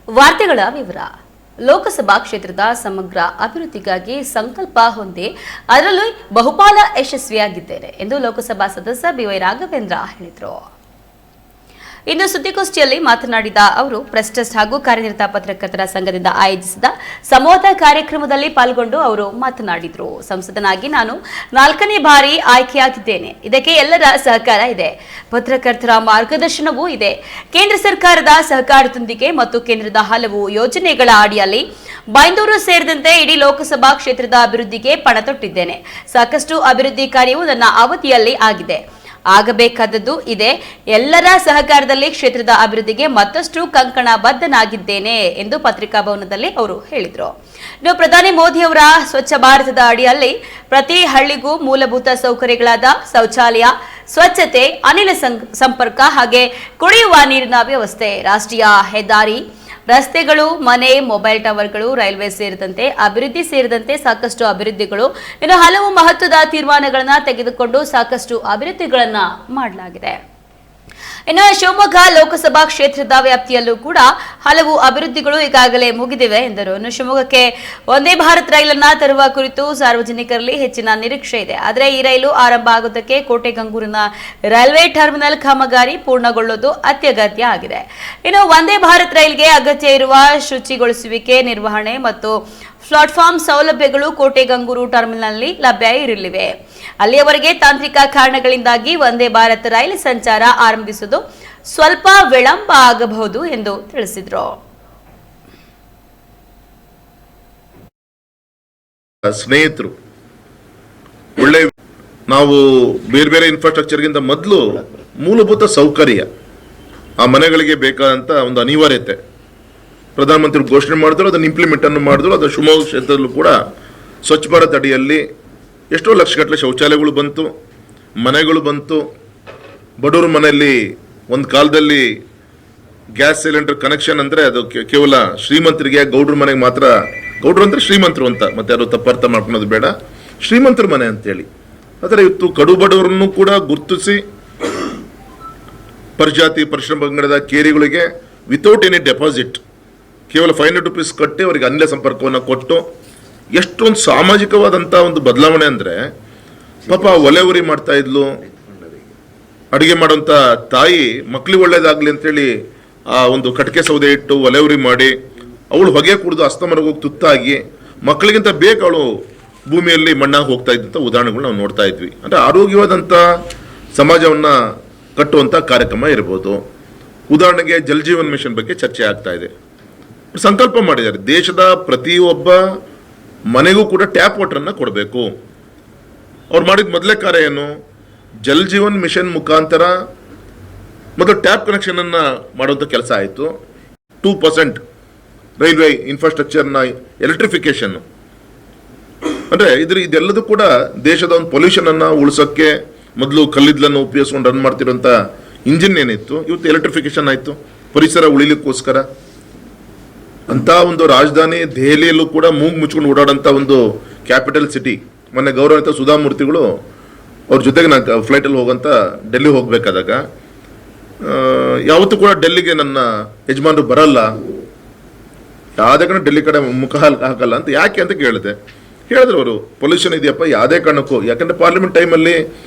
ವಾರ್ತೆಗಳ ವಿವರ. ಲೋಕಸಭಾ ಕ್ಷೇತ್ರದ ಸಮಗ್ರ ಅಭಿವೃದ್ಧಿಗಾಗಿ ಸಂಕಲ್ಪ ಹೊಂದಿ ಅದರಲ್ಲಿ ಬಹುಪಾಲ ಯಶಸ್ವಿಯಾಗಿದ್ದೇನೆ ಎಂದು ಲೋಕಸಭಾ ಸದಸ್ಯ ಬಿವೈ ರಾಘವೇಂದ್ರ ಹೇಳಿದರು. ಇಂದು ಸುದ್ದಿಗೋಷ್ಠಿಯಲ್ಲಿ ಮಾತನಾಡಿದ ಅವರು ಪ್ರೆಸ್ ಟ್ರಸ್ಟ್ ಹಾಗೂ ಕಾರ್ಯನಿರತ ಪತ್ರಕರ್ತರ ಸಂಘದಿಂದ ಆಯೋಜಿಸಿದ ಸಂವಾದ ಕಾರ್ಯಕ್ರಮದಲ್ಲಿ ಪಾಲ್ಗೊಂಡು ಅವರು ಮಾತನಾಡಿದರು. ಸಂಸದನಾಗಿ ನಾನು 4ನೇ ಬಾರಿ ಆಯ್ಕೆಯಾಗಿದ್ದೇನೆ. ಇದಕ್ಕೆ ಎಲ್ಲರ ಸಹಕಾರ ಇದೆ, ಪತ್ರಕರ್ತರ ಮಾರ್ಗದರ್ಶನವೂ ಇದೆ. ಕೇಂದ್ರ ಸರ್ಕಾರದ ಸಹಕಾರದೊಂದಿಗೆ ಮತ್ತು ಕೇಂದ್ರದ ಹಲವು ಯೋಜನೆಗಳ ಅಡಿಯಲ್ಲಿ ಬೈಂದೂರು ಸೇರಿದಂತೆ ಇಡೀ ಲೋಕಸಭಾ ಕ್ಷೇತ್ರದ ಅಭಿವೃದ್ಧಿಗೆ ಪಣ ತೊಟ್ಟಿದ್ದೇನೆ. ಸಾಕಷ್ಟು ಅಭಿವೃದ್ಧಿ ಕಾರ್ಯವು ನನ್ನ ಅವಧಿಯಲ್ಲಿ ಆಗಿದೆ, ಆಗಬೇಕಾದದ್ದು ಇದೆ. ಎಲ್ಲರ ಸಹಕಾರದಲ್ಲಿ ಕ್ಷೇತ್ರದ ಅಭಿವೃದ್ಧಿಗೆ ಮತ್ತಷ್ಟು ಕಂಕಣಬದ್ಧನಾಗಿದ್ದೇನೆ ಎಂದು ಪತ್ರಿಕಾ ಭವನದಲ್ಲಿ ಅವರು ಹೇಳಿದರು. ಇನ್ನು ಪ್ರಧಾನಿ ಮೋದಿ ಅವರ ಸ್ವಚ್ಛ ಭಾರತದ ಅಡಿಯಲ್ಲಿ ಪ್ರತಿ ಹಳ್ಳಿಗೂ ಮೂಲಭೂತ ಸೌಕರ್ಯಗಳಾದ ಶೌಚಾಲಯ, ಸ್ವಚ್ಛತೆ, ಅನಿಲ ಸಂಪರ್ಕ ಹಾಗೆ ಕುಡಿಯುವ ನೀರಿನ ವ್ಯವಸ್ಥೆ, ರಾಷ್ಟ್ರೀಯ ಹೆದ್ದಾರಿ, ರಸ್ತೆಗಳು, ಮನೆ, ಮೊಬೈಲ್ ಟವರ್ಗಳು, ರೈಲ್ವೆ ಸೇರಿದಂತೆ ಸಾಕಷ್ಟು ಅಭಿವೃದ್ಧಿಗಳು, ಇನ್ನು ಹಲವು ಮಹತ್ವದ ತೀರ್ಮಾನಗಳನ್ನು ತೆಗೆದುಕೊಂಡು ಸಾಕಷ್ಟು ಅಭಿವೃದ್ಧಿಗಳನ್ನ ಮಾಡಲಾಗಿದೆ. ಇನ್ನು ಶಿವಮೊಗ್ಗ ಲೋಕಸಭಾ ಕ್ಷೇತ್ರದ ವ್ಯಾಪ್ತಿಯಲ್ಲೂ ಕೂಡ ಹಲವು ಅಭಿವೃದ್ಧಿಗಳು ಈಗಾಗಲೇ ಮುಗಿದಿವೆ ಎಂದರು. ಇನ್ನು ಶಿವಮೊಗ್ಗಕ್ಕೆ ವಂದೇ ಭಾರತ್ ರೈಲನ್ನ ತರುವ ಕುರಿತು ಸಾರ್ವಜನಿಕರಲ್ಲಿ ಹೆಚ್ಚಿನ ನಿರೀಕ್ಷೆ ಇದೆ. ಆದರೆ ಈ ರೈಲು ಆರಂಭ ಆಗುವುದಕ್ಕೆ ಕೋಟೆಗಂಗೂರಿನ ರೈಲ್ವೆ ಟರ್ಮಿನಲ್ ಕಾಮಗಾರಿ ಪೂರ್ಣಗೊಳ್ಳುವುದು ಅತ್ಯಗತ್ಯ ಆಗಿದೆ. ಇನ್ನು ವಂದೇ ಭಾರತ್ ರೈಲ್ಗೆ ಅಗತ್ಯ ಇರುವ ಶುಚಿಗೊಳಿಸುವಿಕೆ, ನಿರ್ವಹಣೆ ಮತ್ತು ಪ್ಲಾಟ್ಫಾರ್ಮ್ ಸೌಲಭ್ಯಗಳು ಕೋಟೆಗಂಗೂರು ಟರ್ಮಿನಲ್ನಲ್ಲಿ ಲಭ್ಯ ಇರಲಿವೆ. ಅಲ್ಲಿಯವರೆಗೆ ತಾಂತ್ರಿಕ ಕಾರಣಗಳಿಂದಾಗಿ ವಂದೇ ಭಾರತ್ ರೈಲು ಸಂಚಾರ ಆರಂಭಿಸುವುದು ಸ್ವಲ್ಪ ವಿಳಂಬ ಆಗಬಹುದು ಎಂದು ತಿಳಿಸಿದರು. ಸ್ನೇಹಿತರು, ಒಳ್ಳೆ ನಾವು ಬೇರೆ ಬೇರೆ ಇನ್ಫ್ರಾಸ್ಟ್ರಕ್ಚರ್ಗಿಂತ ಮೊದಲು ಮೂಲಭೂತ ಸೌಕರ್ಯ, ಆ ಮನೆಗಳಿಗೆ ಬೇಕಾದಂತ ಒಂದು ಅನಿವಾರ್ಯತೆ ಪ್ರಧಾನಮಂತ್ರಿ ಘೋಷಣೆ ಮಾಡಿದ್ರು, ಅದನ್ನು ಇಂಪ್ಲಿಮೆಂಟ್ ಅನ್ನು ಮಾಡಿದ್ರು. ಅದು ಶಿವಮೊಗ್ಗ ಕ್ಷೇತ್ರದಲ್ಲೂ ಕೂಡ ಸ್ವಚ್ಛ ಭಾರತ್ ಅಡಿಯಲ್ಲಿ ಎಷ್ಟೋ ಲಕ್ಷಗಟ್ಟಲೆ ಶೌಚಾಲಯಗಳು ಬಂತು, ಮನೆಗಳು ಬಂತು. ಬಡವರ ಮನೆಯಲ್ಲಿ ಒಂದು ಕಾಲದಲ್ಲಿ ಗ್ಯಾಸ್ ಸಿಲಿಂಡರ್ ಕನೆಕ್ಷನ್ ಅಂದರೆ ಅದು ಕೇವಲ ಶ್ರೀಮಂತರಿಗೆ, ಗೌಡ್ರ ಮನೆಗೆ ಮಾತ್ರ. ಗೌಡ್ರು ಅಂದರೆ ಶ್ರೀಮಂತರು ಅಂತ, ಮತ್ತೆ ಯಾರು ತಪ್ಪರ್ಥ ಮಾಡ್ಕೊಳೋದು ಬೇಡ, ಶ್ರೀಮಂತರ ಮನೆ ಅಂತೇಳಿ. ಆದರೆ ಇವತ್ತು ಕಡು ಬಡವರನ್ನು ಕೂಡ ಗುರುತಿಸಿ ಪರಿಜಾತಿ ಪರಿಶ್ರಮ ಪಂಗಡದ ಕೇರಿಗಳಿಗೆ ವಿತೌಟ್ ಎನಿ ಡೆಪಾಸಿಟ್ ಕೇವಲ 500 ರೂಪೀಸ್ ಕಟ್ಟಿ ಅವರಿಗೆ ಅನಿಲ ಸಂಪರ್ಕವನ್ನು ಕೊಟ್ಟು ಎಷ್ಟೊಂದು ಸಾಮಾಜಿಕವಾದಂಥ ಒಂದು ಬದಲಾವಣೆ ಅಂದರೆ, ಪಾಪ ಒಲೆ ಉರಿ ಮಾಡ್ತಾ ಇದ್ಲು, ಅಡುಗೆ ಮಾಡೋಂಥ ತಾಯಿ ಮಕ್ಳಿಗೆ ಒಳ್ಳೇದಾಗಲಿ ಅಂತೇಳಿ ಆ ಒಂದು ಕಟ್ಕೆ ಸೌದೆ ಇಟ್ಟು ಒಲೆ ಉರಿ ಮಾಡಿ ಅವಳು ಹೊಗೆ ಕುಡಿದು ಅಸ್ತಮರಗೆ ಹೋಗಿ ತುತ್ತಾಗಿ ಮಕ್ಕಳಿಗಿಂತ ಬೇಗ ಅವಳು ಭೂಮಿಯಲ್ಲಿ ಮಣ್ಣಾಗಿ ಹೋಗ್ತಾ ಇದ್ದಂಥ ಉದಾಹರಣೆಗಳು ನಾವು ನೋಡ್ತಾ ಇದ್ವಿ. ಅಂದರೆ ಆರೋಗ್ಯವಾದಂಥ ಸಮಾಜವನ್ನು ಕಟ್ಟುವಂಥ ಕಾರ್ಯಕ್ರಮ ಇರ್ಬೋದು. ಉದಾಹರಣೆಗೆ ಜಲ್ ಜೀವನ್ ಮಿಷನ್ ಬಗ್ಗೆ ಚರ್ಚೆ ಆಗ್ತಾ ಇದೆ. ಸಂಕಲ್ಪ ಮಾಡಿದ್ದಾರೆ, ದೇಶದ ಪ್ರತಿಯೊಬ್ಬ ಮನೆಗೂ ಕೂಡ ಟ್ಯಾಪ್ ವಾಟರನ್ನು ಕೊಡಬೇಕು. ಅವ್ರು ಮಾಡಿದ ಮೊದಲೇ ಕಾರ್ಯ ಏನು, ಜಲ್ ಜೀವನ್ ಮಿಷನ್ ಮುಖಾಂತರ ಮೊದಲು ಟ್ಯಾಪ್ ಕನೆಕ್ಷನನ್ನು ಮಾಡುವಂಥ ಕೆಲಸ ಆಯಿತು. 2% ರೈಲ್ವೆ ಇನ್ಫ್ರಾಸ್ಟ್ರಕ್ಚರ್ನ ಎಲೆಕ್ಟ್ರಿಫಿಕೇಶನ್. ಅಂದರೆ ಇದೆಲ್ಲದೂ ಕೂಡ ದೇಶದ ಒಂದು ಪೊಲ್ಯೂಷನನ್ನು ಉಳಿಸೋಕ್ಕೆ ಮೊದಲು ಕಲ್ಲಿದ್ದಲನ್ನು ಉಪಯೋಗಿಸ್ಕೊಂಡು ರನ್ ಮಾಡ್ತಿರೋಂಥ ಇಂಜಿನ್ ಏನಿತ್ತು, ಇವತ್ತು ಎಲೆಕ್ಟ್ರಿಫಿಕೇಶನ್ ಆಯಿತು ಪರಿಸರ ಉಳಿಲಿಕ್ಕೋಸ್ಕರ. ಅಂತ ಒಂದು ರಾಜಧಾನಿ ದೆಹಲಿಯಲ್ಲೂ ಕೂಡ ಮೂಗು ಮುಚ್ಕೊಂಡು ಓಡಾಡೋಂಥ ಒಂದು ಕ್ಯಾಪಿಟಲ್ ಸಿಟಿ. ಮೊನ್ನೆ ಗೌರವಿತ ಸುಧಾಮೂರ್ತಿಗಳು ಅವ್ರ ಜೊತೆಗೆ ನಾನು ಫ್ಲೈಟಲ್ಲಿ ಹೋಗೋಂಥ ಡೆಲ್ಲಿ ಹೋಗಬೇಕಾದಾಗ ಯಾವತ್ತೂ ಕೂಡ ಡೆಲ್ಲಿಗೆ ನನ್ನ ಯಜಮಾನರು ಬರಲ್ಲ, ಯಾವುದೇ ಕಡೆ ಡೆಲ್ಲಿ ಕಡೆ ಮುಖ ಹಾಕಲ್ಲ ಅಂತ. ಯಾಕೆ ಅಂತ ಹೇಳಿದ್ರು ಅವರು, ಪೊಲ್ಯೂಷನ್ ಇದೆಯಪ್ಪ, ಯಾವುದೇ ಕಾರಣಕ್ಕೂ. ಯಾಕಂದರೆ ಪಾರ್ಲಿಮೆಂಟ್ ಟೈಮಲ್ಲಿ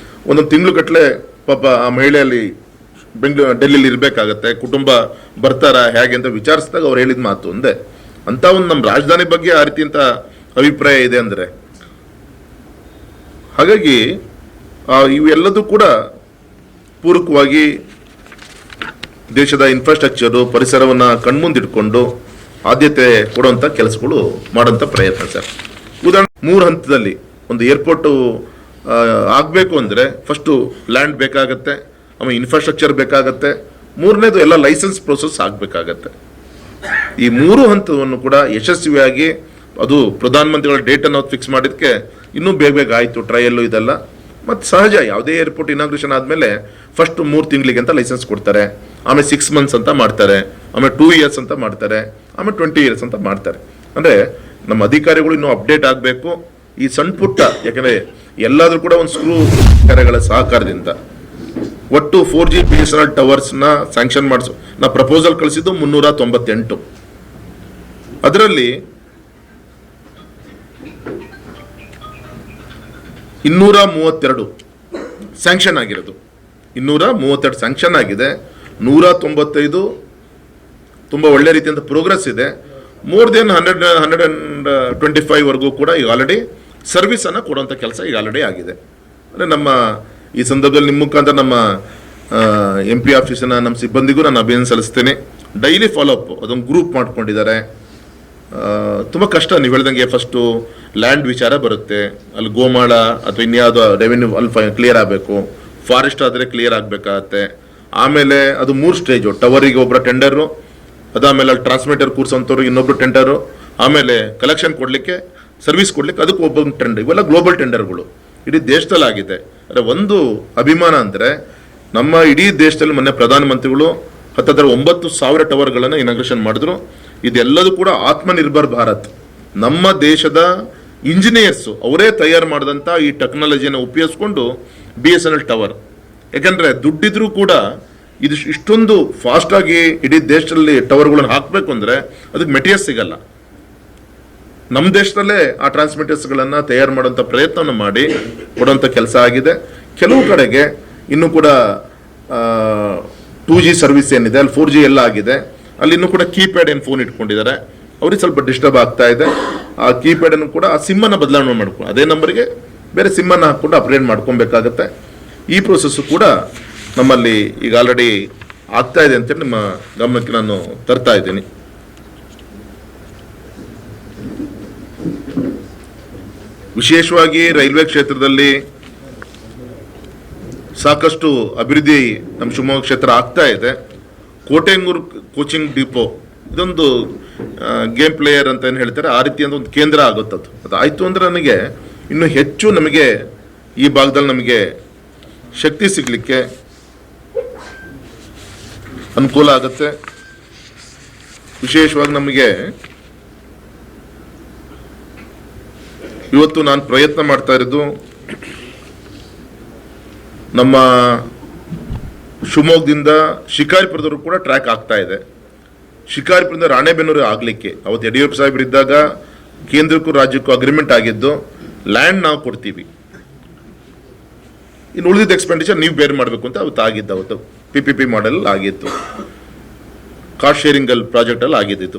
ಒಂದೊಂದು ತಿಂಗಳು ಗಟ್ಟಲೆ ಪಾಪ ಆ ಮಹಿಳೆಯಲ್ಲಿ ಡೆಲ್ಲಿಲಿ ಇರಬೇಕಾಗತ್ತೆ, ಕುಟುಂಬ ಬರ್ತಾರ ಹೇಗೆ ಅಂತ ವಿಚಾರಿಸಿದಾಗ ಅವ್ರು ಹೇಳಿದ ಮಾತು ಒಂದೇ. ಅಂತ ಒಂದು ನಮ್ಮ ರಾಜಧಾನಿ ಬಗ್ಗೆ ಆ ರೀತಿ ಅಂತ ಅಭಿಪ್ರಾಯ ಇದೆ ಅಂದರೆ, ಹಾಗಾಗಿ ಇವೆಲ್ಲದೂ ಕೂಡ ಪೂರಕವಾಗಿ ದೇಶದ ಇನ್ಫ್ರಾಸ್ಟ್ರಕ್ಚರು ಪರಿಸರವನ್ನು ಕಣ್ಮುಂದಿಟ್ಕೊಂಡು ಆದ್ಯತೆ ಕೊಡುವಂಥ ಕೆಲಸಗಳು ಮಾಡೋಂಥ ಪ್ರಯತ್ನ ಸರ್. ಉದಾಹರಣೆ 3 ಹಂತದಲ್ಲಿ ಒಂದು ಏರ್ಪೋರ್ಟು ಆಗಬೇಕು ಅಂದರೆ ಫಸ್ಟು ಲ್ಯಾಂಡ್ ಬೇಕಾಗತ್ತೆ, ಆಮೇಲೆ ಇನ್ಫ್ರಾಸ್ಟ್ರಕ್ಚರ್ ಬೇಕಾಗತ್ತೆ, 3ನೇದು ಎಲ್ಲ ಲೈಸೆನ್ಸ್ ಪ್ರೋಸೆಸ್ ಆಗಬೇಕಾಗತ್ತೆ. ಈ 3 ಹಂತವನ್ನು ಕೂಡ ಯಶಸ್ವಿಯಾಗಿ ಅದು ಪ್ರಧಾನಮಂತ್ರಿಗಳ ಡೇಟನ್ನು ಫಿಕ್ಸ್ ಮಾಡಿದ್ದಕ್ಕೆ ಇನ್ನೂ ಬೇಗ ಆಯಿತು ಟ್ರಯಲ್ಲು ಇದೆಲ್ಲ. ಮತ್ತು ಸಹಜ ಯಾವುದೇ ಏರ್ಪೋರ್ಟ್ ಇನಾಗ್ರೇಷನ್ ಆದಮೇಲೆ ಫಸ್ಟ್ 3 ತಿಂಗಳಿಗೆ ಅಂತ ಲೈಸೆನ್ಸ್ ಕೊಡ್ತಾರೆ, ಆಮೇಲೆ 6 ಮಂತ್ಸ್ ಅಂತ ಮಾಡ್ತಾರೆ, ಆಮೇಲೆ 2 ಇಯರ್ಸ್ ಅಂತ ಮಾಡ್ತಾರೆ, ಆಮೇಲೆ 20 ಇಯರ್ಸ್ ಅಂತ ಮಾಡ್ತಾರೆ. ಅಂದರೆ ನಮ್ಮ ಅಧಿಕಾರಿಗಳು ಇನ್ನೂ ಅಪ್ಡೇಟ್ ಆಗಬೇಕು. ಈ ಸಣ್ಣ ಪುಟ್ಟ, ಯಾಕಂದರೆ ಎಲ್ಲಾದರೂ ಕೂಡ ಒಂದು ಸ್ಕ್ರೂ ಕಾರ್ಯಗಳ ಸಹಕಾರದಿಂದ ಒಟ್ಟು 4G BSNL ಟವರ್ಸ್ನ ಸ್ಯಾಂಕ್ಷನ್ ಮಾಡಿಸು. ನಾ ಪ್ರಪೋಸಲ್ ಕಳಿಸಿದ್ದು 398. ಅದರಲ್ಲಿ 232 ಸ್ಯಾಂಕ್ಷನ್ ಆಗಿರೋದು, 232 ಸ್ಯಾಂಕ್ಷನ್ ಆಗಿದೆ. 195 ತುಂಬಾ ಒಳ್ಳೆ ರೀತಿಯಿಂದ ಪ್ರೋಗ್ರೆಸ್ ಇದೆ. ಮೋರ್ ದೆನ್ 125 ವರೆಗೂ ಕೂಡ ಈಗ ಆಲ್ರೆಡಿ ಸರ್ವಿಸ್ ಅನ್ನ ಕೊಡುವಂತ ಕೆಲಸ ಈಗ ಆಲ್ರೆಡಿ ಆಗಿದೆ. ಅಂದ್ರೆ ನಮ್ಮ ಈ ಸಂದರ್ಭದಲ್ಲಿ ನಿಮ್ಮ ಮುಖಾಂತರ ನಮ್ಮ MP ಆಫೀಸಿನ ನಮ್ಮ ಸಿಬ್ಬಂದಿಗೂ ನಾನು ಅಭಿನಂದನೆ ಸಲ್ಲಿಸ್ತೇನೆ. ಡೈಲಿ ಫಾಲೋ ಅಪ್ ಅದೊಂದು ಗ್ರೂಪ್ ಮಾಡ್ಕೊಂಡಿದ್ದಾರೆ. ತುಂಬಾ ಕಷ್ಟ, ನೀವು ಹೇಳ್ದಂಗೆ ಫಸ್ಟು ಲ್ಯಾಂಡ್ ವಿಚಾರ ಬರುತ್ತೆ, ಅಲ್ಲಿ ಗೋಮಾಳ ಅಥವಾ ಇನ್ಯಾವುದೋ ರೆವೆನ್ಯೂ ಅಲ್ಲಿ ಕ್ಲಿಯರ್ ಆಗಬೇಕು, ಫಾರೆಸ್ಟ್ ಆದರೆ ಕ್ಲಿಯರ್ ಆಗಬೇಕಾಗತ್ತೆ. ಆಮೇಲೆ ಅದು 3 ಸ್ಟೇಜು, ಟವರಿಗೆ ಒಬ್ಬರ ಟೆಂಡರು, ಅದಾದಮೇಲೆ ಅಲ್ಲಿ ಟ್ರಾನ್ಸ್ಮಿಟರ್ ಕೂರ್ಸೋಂಥವ್ರಿಗೆ ಇನ್ನೊಬ್ರು ಟೆಂಡರು, ಆಮೇಲೆ ಕಲೆಕ್ಷನ್ ಕೊಡಲಿಕ್ಕೆ ಸರ್ವಿಸ್ ಕೊಡ್ಲಿಕ್ಕೆ ಅದಕ್ಕೆ ಒಬ್ಬೊಂದು ಟೆಂಡರ್. ಇವೆಲ್ಲ ಗ್ಲೋಬಲ್ ಟೆಂಡರ್ಗಳು ಇಡೀ ದೇಶದಲ್ಲಿ ಆಗಿದೆ. ಅಂದರೆ ಒಂದು ಅಭಿಮಾನ ಅಂದರೆ ನಮ್ಮ ಇಡೀ ದೇಶದಲ್ಲಿ ಮೊನ್ನೆ ಪ್ರಧಾನಮಂತ್ರಿಗಳು 9,000 ಟವರ್ಗಳನ್ನು ಇನಾಗ್ರೇಷನ್ ಮಾಡಿದ್ರು. ಇದೆಲ್ಲದೂ ಕೂಡ ಆತ್ಮನಿರ್ಭರ್ ಭಾರತ್, ನಮ್ಮ ದೇಶದ ಇಂಜಿನಿಯರ್ಸು ಅವರೇ ತಯಾರು ಮಾಡಿದಂಥ ಈ ಟೆಕ್ನಾಲಜಿಯನ್ನು ಉಪಯೋಗಿಸ್ಕೊಂಡು BSNL ಟವರ್. ಯಾಕಂದರೆ ದುಡ್ಡಿದ್ರೂ ಕೂಡ ಇದು ಇಷ್ಟೊಂದು ಫಾಸ್ಟಾಗಿ ಇಡೀ ದೇಶದಲ್ಲಿ ಟವರ್ಗಳನ್ನು ಹಾಕಬೇಕು ಅಂದರೆ ಅದಕ್ಕೆ ಮೆಟೀರಿಯಲ್ಸ್ ಸಿಗಲ್ಲ. ನಮ್ಮ ದೇಶದಲ್ಲೇ ಆ ಟ್ರಾನ್ಸ್ಮಿಟರ್ಸ್ಗಳನ್ನು ತಯಾರು ಮಾಡೋಂಥ ಪ್ರಯತ್ನವನ್ನು ಮಾಡಿ ಕೊಡೋಂಥ ಕೆಲಸ ಆಗಿದೆ. ಕೆಲವು ಕಡೆಗೆ ಇನ್ನೂ ಕೂಡ 2G ಸರ್ವಿಸ್ ಏನಿದೆ ಅಲ್ಲಿ 4G ಎಲ್ಲ ಆಗಿದೆ. ಅಲ್ಲಿ ಇನ್ನೂ ಕೂಡ ಕೀಪ್ಯಾಡ್ ಏನು ಫೋನ್ ಇಟ್ಕೊಂಡಿದ್ದಾರೆ, ಅವ್ರಿಗೆ ಸ್ವಲ್ಪ ಡಿಸ್ಟರ್ಬ್ ಆಗ್ತಾ ಇದೆ. ಆ ಕೀಪ್ಯಾಡನ್ನು ಕೂಡ ಆ ಸಿಮ್ಮನ್ನು ಬದಲಾವಣೆ ಮಾಡ್ಕೊಂಡು ಅದೇ ನಂಬರ್ಗೆ ಬೇರೆ ಸಿಮ್ಮನ್ನು ಹಾಕ್ಕೊಂಡು ಅಪ್ಗ್ರೇಡ್ ಮಾಡ್ಕೊಬೇಕಾಗತ್ತೆ. ಈ ಪ್ರೋಸೆಸ್ಸು ಕೂಡ ನಮ್ಮಲ್ಲಿ ಈಗ ಆಲ್ರೆಡಿ ಆಗ್ತಾ ಇದೆ ಅಂತೇಳಿ ನಿಮ್ಮ ಗಮನಕ್ಕೆ ನಾನು ತರ್ತಾ ಇದ್ದೀನಿ. ವಿಶೇಷವಾಗಿ ರೈಲ್ವೆ ಕ್ಷೇತ್ರದಲ್ಲಿ ಸಾಕಷ್ಟು ಅಭಿವೃದ್ಧಿ ನಮ್ಮ ಶಿವಮೊಗ್ಗ ಕ್ಷೇತ್ರ ಆಗ್ತಾ ಇದೆ. ಕೋಟೆಂಗೂರು ಕೋಚಿಂಗ್ ಡಿಪೋ ಇದೊಂದು ಗೇಮ್ ಪ್ಲೇಯರ್ ಅಂತ ಏನು ಹೇಳ್ತಾರೆ, ಆ ರೀತಿಯ ಒಂದು ಕೇಂದ್ರ ಆಗುತ್ತದು. ಅದಾಯಿತು ಅಂದರೆ ನನಗೆ ಇನ್ನೂ ಹೆಚ್ಚು ನಮಗೆ ಈ ಭಾಗದಲ್ಲಿ ನಮಗೆ ಶಕ್ತಿ ಸಿಗಲಿಕ್ಕೆ ಅನುಕೂಲ ಆಗುತ್ತೆ. ವಿಶೇಷವಾಗಿ ನಮಗೆ ಇವತ್ತು ನಾನು ಪ್ರಯತ್ನ ಮಾಡ್ತಾ ಇರೋದು ನಮ್ಮ ಶಿವಮೊಗ್ಗದಿಂದ ಶಿಕಾರಿಪುರದವರು ಕೂಡ ಟ್ರ್ಯಾಕ್ ಆಗ್ತಾ ಇದೆ. ಶಿಕಾರಿಪುರದಿಂದ ರಾಣೆಬೆನ್ನೂರು ಆಗಲಿಕ್ಕೆ ಅವತ್ತು ಯಡಿಯೂರಪ್ಪ ಸಾಹೇಬರು ಇದ್ದಾಗ ಕೇಂದ್ರಕ್ಕೂ ರಾಜ್ಯಕ್ಕೂ ಅಗ್ರಿಮೆಂಟ್ ಆಗಿದ್ದು, ಲ್ಯಾಂಡ್ ನಾವು ಕೊಡ್ತೀವಿ, ಇನ್ನು ಉಳಿದಿದ್ದ ಎಕ್ಸ್ಪೆಂಡಿಚರ್ ನೀವು ಬೇರೆ ಮಾಡಬೇಕು ಅಂತ ಅವತ್ತು ಆಗಿದ್ದು. ಅವತ್ತು PPP ಮಾಡೆಲ್ ಆಗಿತ್ತು, ಕಾಸ್ಟ್ ಶೇರಿಂಗ್ ಅಲ್ಲಿ ಪ್ರಾಜೆಕ್ಟ್ ಅಲ್ಲಿ ಆಗಿದ್ದು.